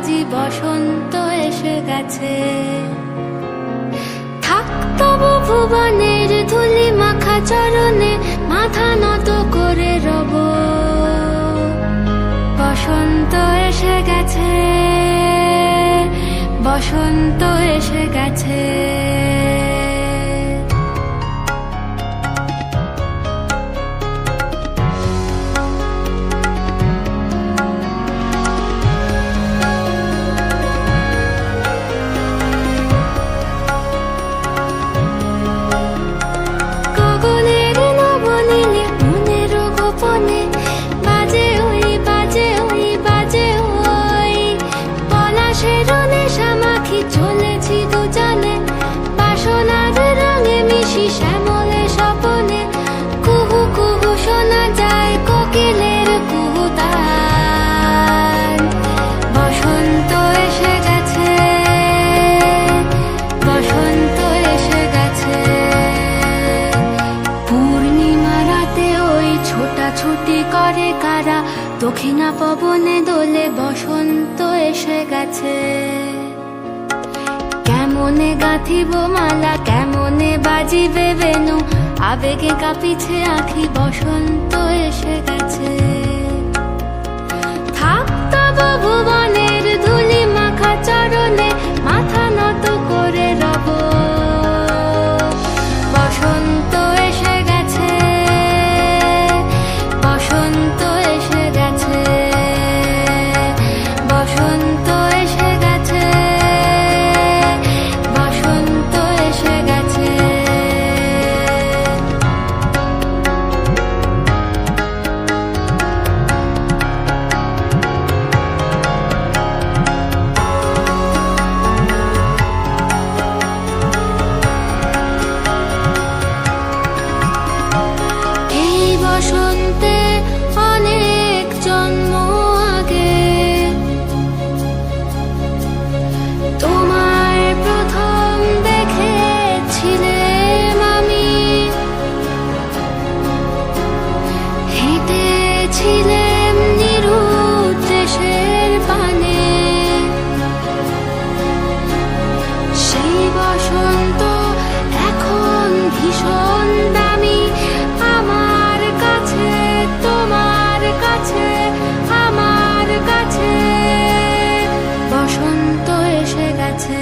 বাজি বসন্ত এসে গেছে। থাক তবু ভুবনের ধুলি মাখা চরণে মাথা নত করে রব। বসন্ত এসে গেছে, বসন্ত এসে গেছে। চলেছি দুজনে বাসনার রঙে মিশি শ্যামলে স্বপনে। কুহু কুহু শোনা যায় কোকিলের কুহুতান। বসন্ত এসে গেছে, বসন্ত এসে গেছে। পূর্ণিমা রাতে ওই ছোটাছুটি করে কারা, দক্ষিণা পবনে দোলে বসন্ত এসে গেছে। কেমনে গাঁথিব মালা, কেমনে বাজিবে বেনু, আবেগে কাঁপিছে আঁখি, বসন্ত এসে গেছে। থাক তবু ভুবনের ধুলি মাখা চরণে মাথা নত করে রব। বসন্ত এসে গেছে, বসন্ত এসে গেছে, বসন্ত এসে গেছে। বসন্তে অনেক জন্ম আগে তোমায় প্রথম দেখেছিলাম আমি। হেঁটেছিলাম নিরুদ্ধ দেশের পানে। সেই বসন্ত এখন ভীষণ দামি আমার কাছে, তোমার কাছে, আমার কাছে। বসন্ত এসে গেছে।